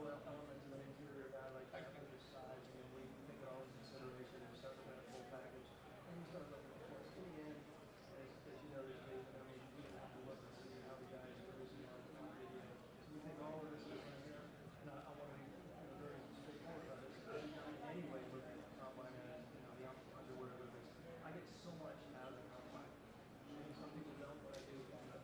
element to an interior guy like that with his size. I mean, we take it all into consideration and start looking at a full package. And you start looking, of course, in the end, as you know these days, I mean, you have to look and see how the guy is producing on video. So we take all of this in here, and I want to be very straightforward about this. I'm not in any way looking at the combine as, the underwear of this. I get so much out of the combine. And some people don't, but I do.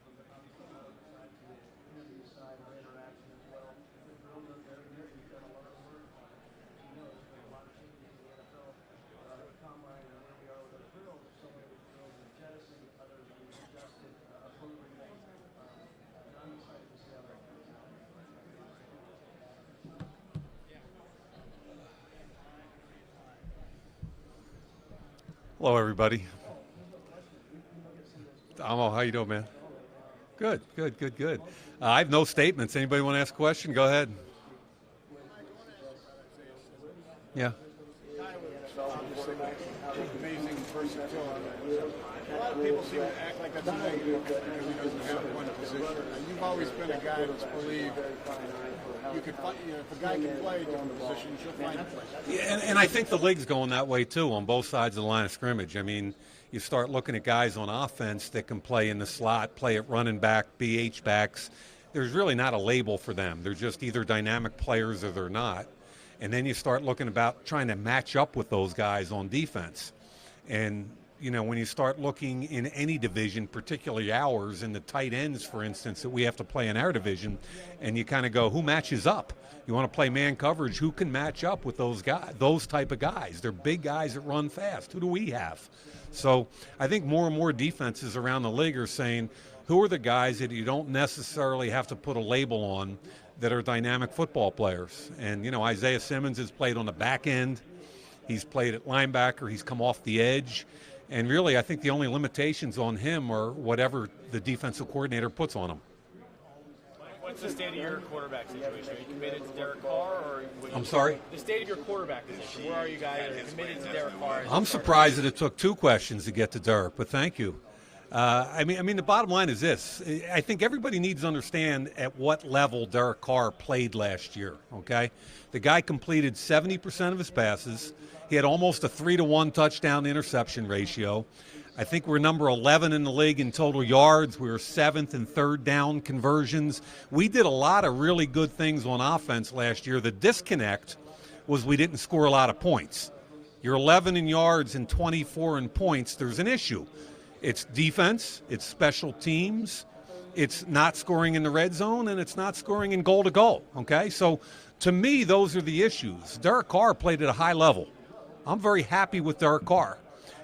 From the obviously medical side to the interview side, our interaction as well. The drills are very good. We've done a lot of work on it. As you know, there's been a lot of changes in the NFL combine and where we are with our drills. So many of the drills are jettisoned, others are being adjusted appropriately. And I'm excited to see how that comes out. Hello, everybody. How you doing, man? Good. I have no statements. Anybody want to ask a question? Go ahead. Yeah. Amazing versatility. A lot of people seem to act like that's a negative because he doesn't have one position. And you've always been a guy that's believed you could find, if a guy can play different positions, you'll find a place. Yeah, and I think the league's going that way too on both sides of the line of scrimmage. I mean, you start looking at guys on offense that can play in the slot, play at running back, be H-backs. There's really not a label for them. They're just either dynamic players or they're not. And then you start looking about trying to match up with those guys on defense. And, when you start looking in any division, particularly ours, in the tight ends, for instance, that we have to play in our division, and you kind of go, who matches up? You want to play man coverage, who can match up with those guys, those type of guys? They're big guys that run fast. Who do we have? So I think more and more defenses around the league are saying, who are the guys that you don't necessarily have to put a label on that are dynamic football players? And, Isaiah Simmons has played on the back end. He's played at linebacker. He's come off the edge. And really, I think the only limitations on him are whatever the defensive coordinator puts on him. What's the state of your quarterback situation? Are you committed to Derek Carr? Or I'm sorry? The state of your quarterback position. Where are you guys? Are you committed to Derek Carr? I'm surprised that it took two questions to get to Derek, but thank you. I mean, the bottom line is this. I think everybody needs to understand at what level Derek Carr played last year, okay? The guy completed 70% of his passes. He had almost a 3-to-1 touchdown interception ratio. I think we're number 11 in the league in total yards. We were 7th in third down conversions. We did a lot of really good things on offense last year. The disconnect was we didn't score a lot of points. You're 11 in yards and 24 in points. There's an issue. It's defense, it's special teams, it's not scoring in the red zone, and it's not scoring in goal to goal, okay? So to me, those are the issues. Derek Carr played at a high level. I'm very happy with Derek Carr.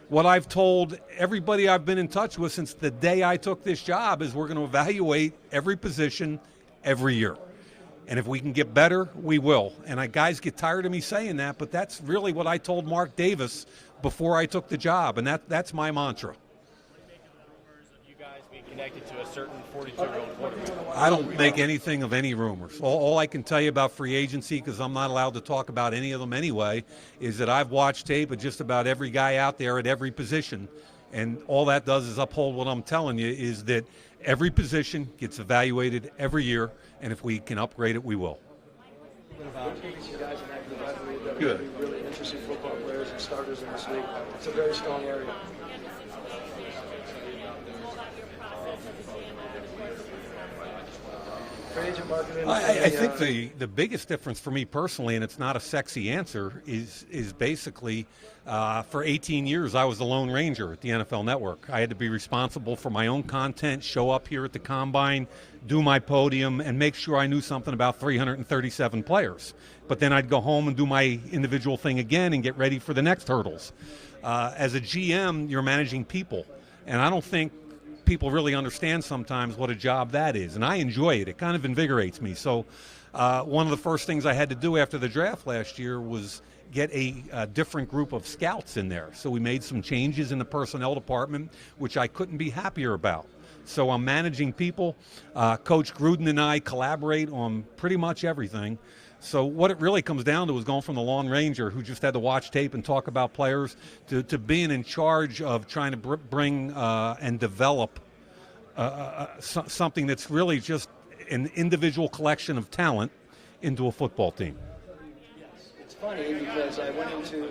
What I've told everybody I've been in touch with since the day I took this job is we're going to evaluate every position every year. And if we can get better, we will. And guys get tired of me saying that, but that's really what I told Mark Davis before I took the job, and that's my mantra. Connected to a certain 42-year-old quarterback. I don't make anything of any rumors. All I can tell you about free agency, because I'm not allowed to talk about any of them anyway, is that I've watched tape of just about every guy out there at every position, and all that does is uphold what I'm telling you, is that every position gets evaluated every year, and if we can upgrade it, we will. Good. Really interesting football players and starters in this league. It's a very strong area. I think the biggest difference for me personally, and it's not a sexy answer, is basically for 18 years I was the Lone Ranger at the NFL Network. I had to be responsible for my own content, show up here at the Combine, do my podium, and make sure I knew something about 337 players. But then I'd go home and do my individual thing again and get ready for the next hurdles. As a GM, you're managing people, and I don't think people really understand sometimes what a job that is, and I enjoy it. It kind of invigorates me. So one of the first things I had to do after the draft last year was get a different group of scouts in there. So we made some changes in the personnel department, which I couldn't be happier about. So I'm managing people. Coach Gruden and I collaborate on pretty much everything. So what it really comes down to is going from the Lone Ranger, who just had to watch tape and talk about players, to being in charge of trying to bring and develop something that's really just an individual collection of talent into a football team. It's funny because I went into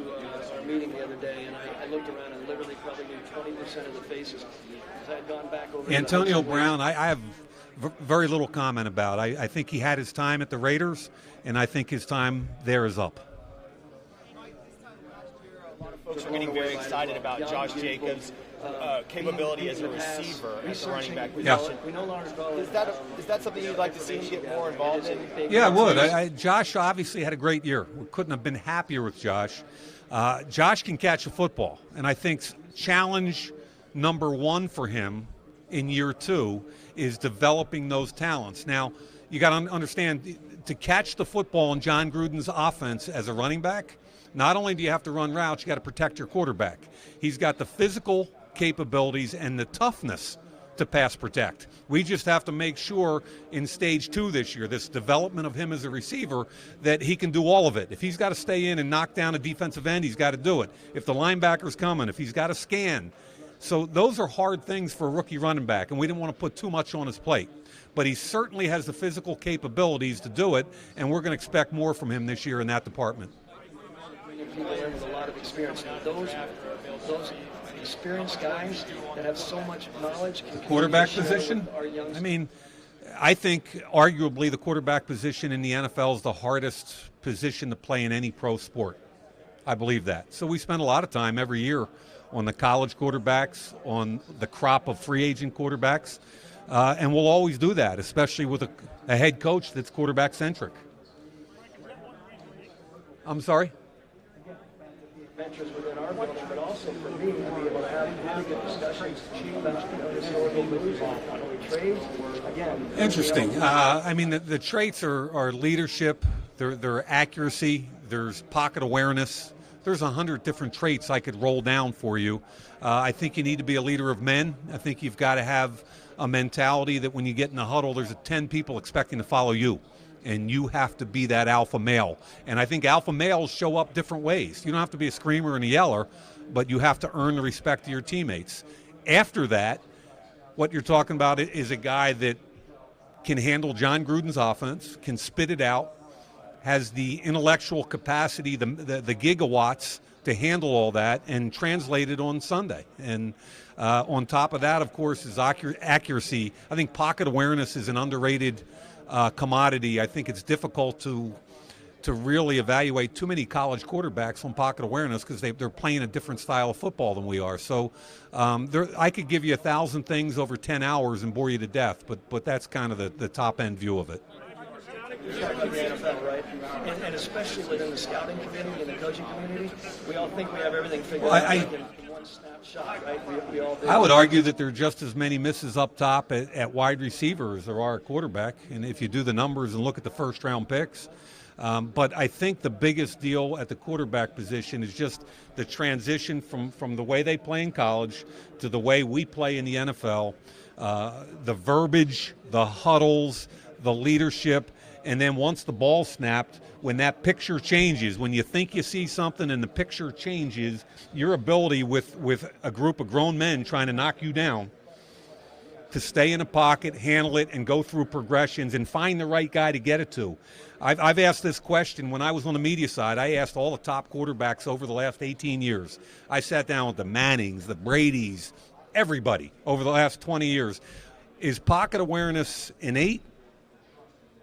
our meeting the other day and I looked around and literally probably knew 20% of the faces because I had gone back over. Antonio Brown, I have very little comment about. I think he had his time at the Raiders, and I think his time there is up. Folks are getting very excited about Josh Jacobs' capability as a receiver at the running back position. Yeah. Is that something you'd like to see him get more involved in? Yeah, I would. Josh obviously had a great year. We couldn't have been happier with Josh. Josh can catch a football, and I think challenge number one for him in year two is developing those talents. Now, you got to understand, to catch the football in John Gruden's offense as a running back, not only do you have to run routes, you got to protect your quarterback. He's got the physical capabilities and the toughness to pass protect. We just have to make sure in stage two this year, this development of him as a receiver, that he can do all of it. If he's got to stay in and knock down a defensive end, he's got to do it. If the linebacker's coming, if he's got to scan. So those are hard things for a rookie running back, and we didn't want to put too much on his plate. But he certainly has the physical capabilities to do it, and we're going to expect more from him this year in that department. People in with a lot of experience. Now, those experienced guys that have so much knowledge. Quarterback position? I mean, I think arguably the quarterback position in the NFL is the hardest position to play in any pro sport. I believe that. So we spend a lot of time every year on the college quarterbacks, on the crop of free agent quarterbacks, and we'll always do that, especially with a head coach that's quarterback-centric. I'm sorry? Ventures within our building, but also for me to be able to have really good discussions about historical moves on trades. Again, interesting. I mean, the traits are leadership, their accuracy, there's pocket awareness. There's 100 different traits I could roll down for you. I think you need to be a leader of men. I think you've got to have a mentality that when you get in the huddle, there's 10 people expecting to follow you. And you have to be that alpha male. And I think alpha males show up different ways. You don't have to be a screamer and a yeller, but you have to earn the respect of your teammates. After that, what you're talking about is a guy that can handle John Gruden's offense, can spit it out, has the intellectual capacity, the gigawatts to handle all that and translate it on Sunday. And on top of that, of course, is accuracy. I think pocket awareness is an underrated commodity. I think it's difficult to really evaluate too many college quarterbacks on pocket awareness because they're playing a different style of football than we are. So I could give you 1,000 things over 10 hours and bore you to death, but that's kind of the top-end view of it. Right? And especially within the scouting community and the coaching community, we all think we have everything figured out in one snapshot, right? We all do. I would argue that there are just as many misses up top at wide receiver as there are at quarterback, and if you do the numbers and look at the first-round picks. But I think the biggest deal at the quarterback position is just the transition from the way they play in college to the way we play in the NFL, the verbiage, the huddles, the leadership. And then once the ball snapped, when that picture changes, when you think you see something and the picture changes, your ability with a group of grown men trying to knock you down to stay in a pocket, handle it, and go through progressions and find the right guy to get it to. I've asked this question when I was on the media side. I asked all the top quarterbacks over the last 18 years. I sat down with the Mannings, the Bradys, everybody over the last 20 years. Is pocket awareness innate?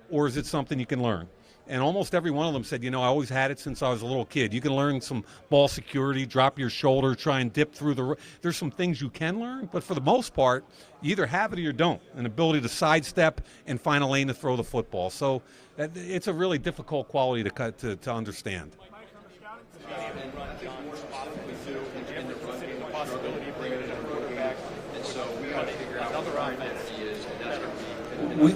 Or is it something you can learn? And almost every one of them said, I always had it since I was a little kid. You can learn some ball security, drop your shoulder, try and dip through there's some things you can learn, but for the most part, you either have it or you don't, an ability to sidestep and find a lane to throw the football. So it's a really difficult quality to understand.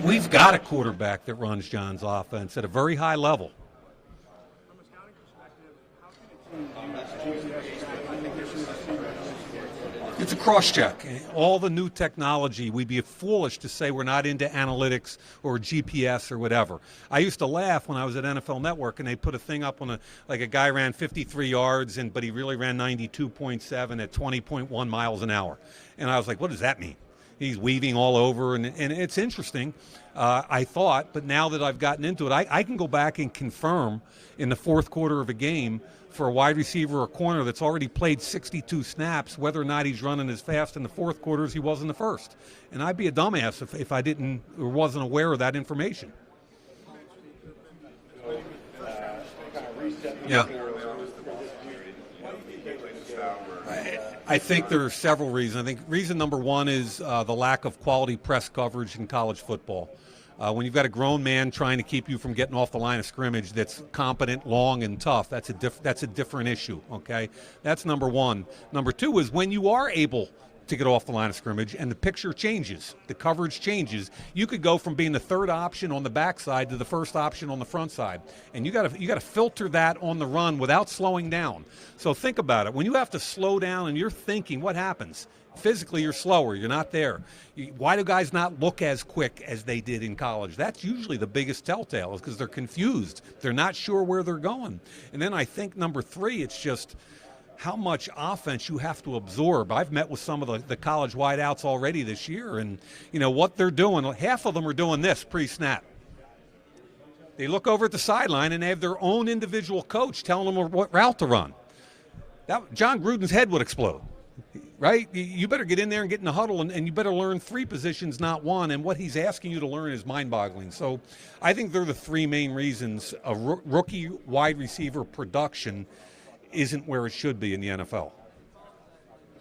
We've got a quarterback that runs John's offense at a very high level. It's a cross-check. All the new technology, we'd be foolish to say we're not into analytics or GPS or whatever. I used to laugh when I was at NFL Network and they put a thing up on a guy ran 53 yards, but he really ran 92.7 at 20.1 miles an hour. And I was like, what does that mean? He's weaving all over, and it's interesting. I thought, but now that I've gotten into it, I can go back and confirm in the fourth quarter of a game for a wide receiver or corner that's already played 62 snaps whether or not he's running as fast in the fourth quarter as he was in the first. And I'd be a dumbass if I didn't or wasn't aware of that information. Yeah. I think there are several reasons. I think reason number one is the lack of quality press coverage in college football. When you've got a grown man trying to keep you from getting off the line of scrimmage that's competent, long, and tough, that's a different issue, okay? That's number one. Number two is when you are able to get off the line of scrimmage and the picture changes, the coverage changes, you could go from being the third option on the backside to the first option on the front side. And you got to filter that on the run without slowing down. So think about it. When you have to slow down and you're thinking, what happens? Physically, you're slower. You're not there. Why do guys not look as quick as they did in college? That's usually the biggest telltale, is because they're confused. They're not sure where they're going. And then I think number three, it's just how much offense you have to absorb. I've met with some of the college wideouts already this year, and you know what they're doing. Half of them are doing this pre-snap. They look over at the sideline and they have their own individual coach telling them what route to run. John Gruden's head would explode, right? You better get in there and get in the huddle, and you better learn three positions, not one, and what he's asking you to learn is mind-boggling. So I think they're the three main reasons a rookie wide receiver production isn't where it should be in the NFL.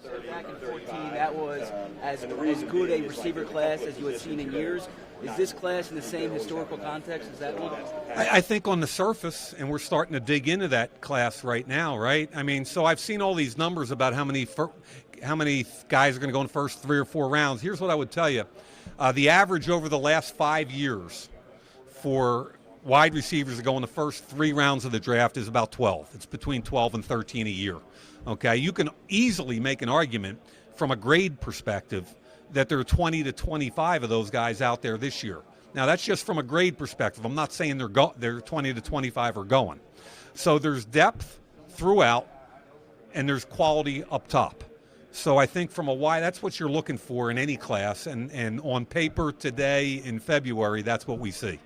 So back in 14, that was as good a receiver class as you had seen in years. Is this class in the same historical context as that one? I think on the surface, and we're starting to dig into that class right now, right? I mean, so I've seen all these numbers about how many guys are going to go in the first 3 or 4 rounds. Here's what I would tell you. The average over the last 5 years for wide receivers that go in the first 3 rounds of the draft is about 12. It's between 12 and 13 a year. Okay, you can easily make an argument from a grade perspective that there are 20 to 25 of those guys out there this year. Now, that's just from a grade perspective. I'm not saying they're 20 to 25 are going. So there's depth throughout, and there's quality up top. So I think from a wide, that's what you're looking for in any class, and on paper today in February, that's what we see.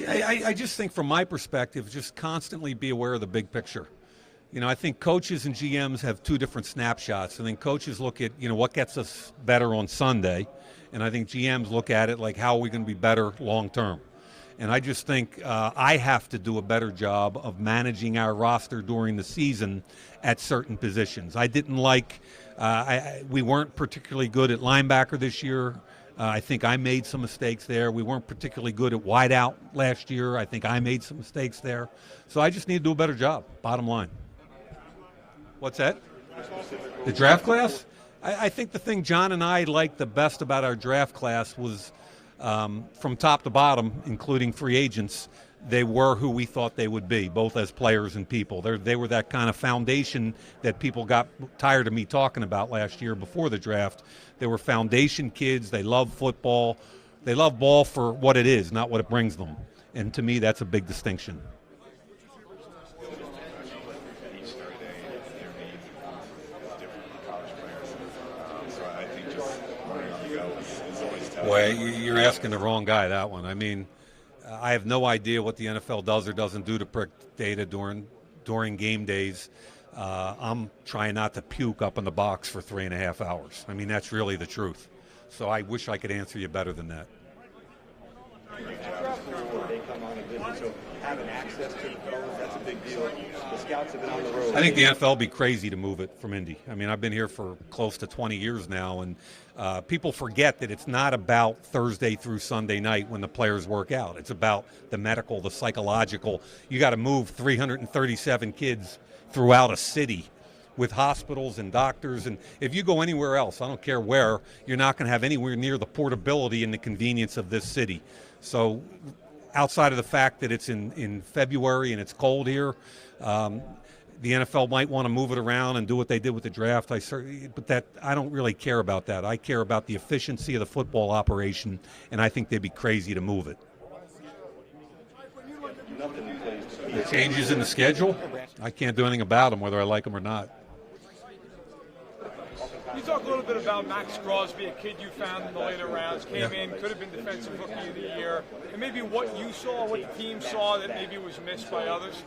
I just think from my perspective, just constantly be aware of the big picture. You know, I think coaches and GMs have 2 different snapshots. I think coaches look at, you know, what gets us better on Sunday, and I think GMs look at it like, how are we going to be better long term? And I just think I have to do a better job of managing our roster during the season at certain positions. I didn't like, we weren't particularly good at linebacker this year. I think I made some mistakes there. We weren't particularly good at wideout last year. I think I made some mistakes there. So I just need to do a better job, bottom line. What's that? The draft class? I think the thing John and I liked the best about our draft class was from top to bottom, including free agents, they were who we thought they would be, both as players and people. They were that kind of foundation that people got tired of me talking about last year before the draft. They were foundation kids. They love football. They love ball for what it is, not what it brings them. And to me, that's a big distinction. Boy, you're asking the wrong guy, that one. I mean, I have no idea what the NFL does or doesn't do to predict data during game days. I'm trying not to puke up in the box for 3.5 hours. I mean, that's really the truth. So I wish I could answer you better than that. Having access to the pros, that's a big deal. The scouts have been on the road. I think the NFL would be crazy to move it from Indy. I mean, I've been here for close to 20 years now, and people forget that it's not about Thursday through Sunday night when the players work out. It's about the medical, the psychological. You got to move 337 kids throughout a city with hospitals and doctors. And if you go anywhere else, I don't care where, you're not going to have anywhere near the portability and the convenience of this city. So outside of the fact that it's in February and it's cold here, the NFL might want to move it around and do what they did with the draft. But I don't really care about that. I care about the efficiency of the football operation, and I think they'd be crazy to move it. The changes in the schedule, I can't do anything about them, whether I like them or not. bit about Max Crosby, a kid you found in the later rounds, came in, could have been Defensive Rookie of the Year, and maybe what you saw, what the team saw that maybe was missed by others?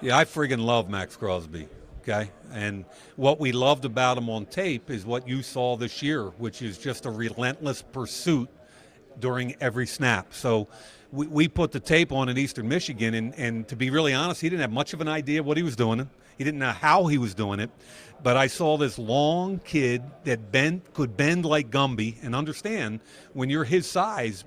Yeah, I friggin' love Max Crosby. Okay, and what we loved about him on tape is what you saw this year, which is just a relentless pursuit during every snap. So we put the tape on in Eastern Michigan, and to be really honest, he didn't have much of an idea what he was doing. He didn't know how he was doing it. But I saw this long kid that could bend like Gumby, and understand when you're his size,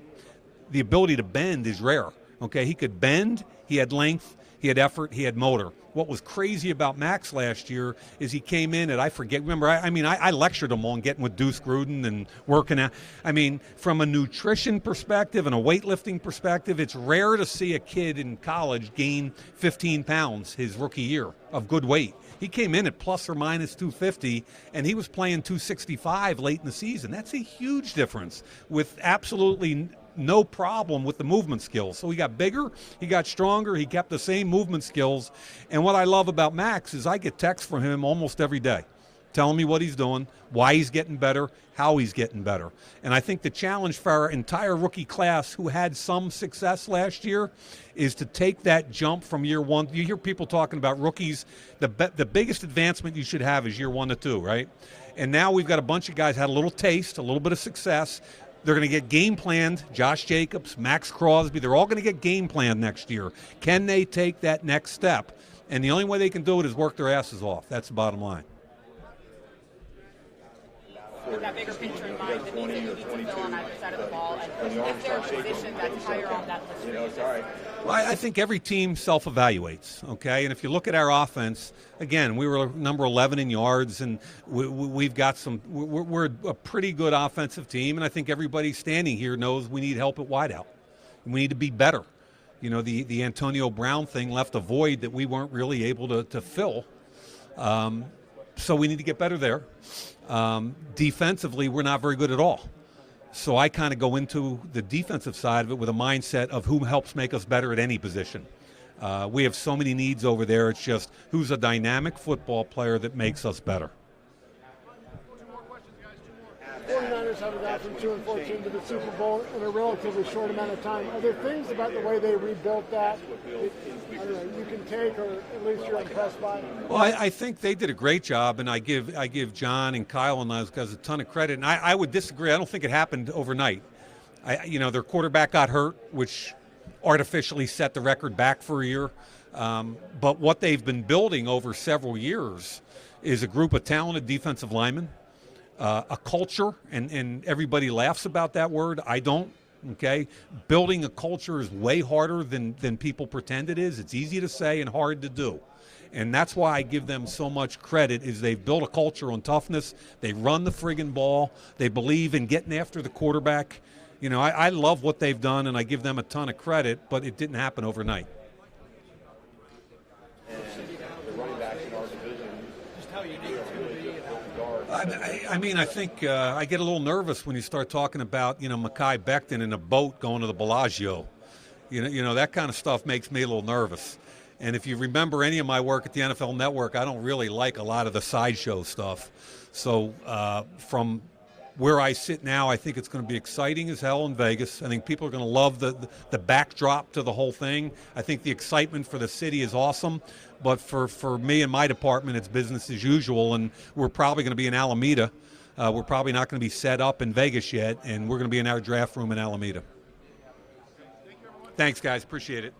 the ability to bend is rare. Okay, he could bend, he had length, he had effort, he had motor. What was crazy about Max last year is he came in at, I forget, remember, I lectured him on getting with Deuce Gruden and working out. I mean, from a nutrition perspective and a weightlifting perspective, it's rare to see a kid in college gain 15 pounds his rookie year of good weight. He came in at plus or minus 250, and he was playing 265 late in the season. That's a huge difference with absolutely no problem with the movement skills. So he got bigger, he got stronger, he kept the same movement skills. And what I love about Max is I get texts from him almost every day telling me what he's doing, why he's getting better, how he's getting better. And I think the challenge for our entire rookie class who had some success last year is to take that jump from year one. You hear people talking about rookies, the biggest advancement you should have is year 1 to 2, right? And now we've got a bunch of guys had a little taste, a little bit of success. They're going to get game planned. Josh Jacobs, Max Crosby, they're all going to get game planned next year. Can they take that next step? And the only way they can do it is work their asses off. That's the bottom line. With that bigger picture in mind, the needs that you need to fill on either side of the ball, and is there a position that's higher on that list for you? Well, I think every team self-evaluates, okay? And if you look at our offense, again, we were number 11 in yards, and we've got some – we're a pretty good offensive team, and I think everybody standing here knows we need help at wideout. We need to be better. You know, the Antonio Brown thing left a void that we weren't really able to fill. So we need to get better there. Defensively, we're not very good at all. So I kind of go into the defensive side of it with a mindset of who helps make us better at any position. We have so many needs over there. It's just who's a dynamic football player that makes us better. 49ers haven't got from 2-14 to the Super Bowl in a relatively short amount of time. Are there things about the way they rebuilt that you can take, or at least you're impressed by? Well, I think they did a great job, and I give John and Kyle and those guys a ton of credit. And I would disagree. I don't think it happened overnight. Their quarterback got hurt, which artificially set the record back for a year. But what they've been building over several years is a group of talented defensive linemen. A culture, and everybody laughs about that word. I don't, okay? Building a culture is way harder than people pretend it is. It's easy to say and hard to do. And that's why I give them so much credit, is they've built a culture on toughness. They run the friggin' ball. They believe in getting after the quarterback. You know, I love what they've done, and I give them a ton of credit, but it didn't happen overnight. I think I get a little nervous when you start talking about, Mekhi Becton in a boat going to the Bellagio. You know, that kind of stuff makes me a little nervous. And if you remember any of my work at the NFL Network, I don't really like a lot of the sideshow stuff. So from where I sit now, I think it's going to be exciting as hell in Vegas. I think people are going to love the backdrop to the whole thing. I think the excitement for the city is awesome. But for me and my department, it's business as usual, and we're probably going to be in Alameda. We're probably not going to be set up in Vegas yet, and we're going to be in our draft room in Alameda. Thanks, guys. Appreciate it.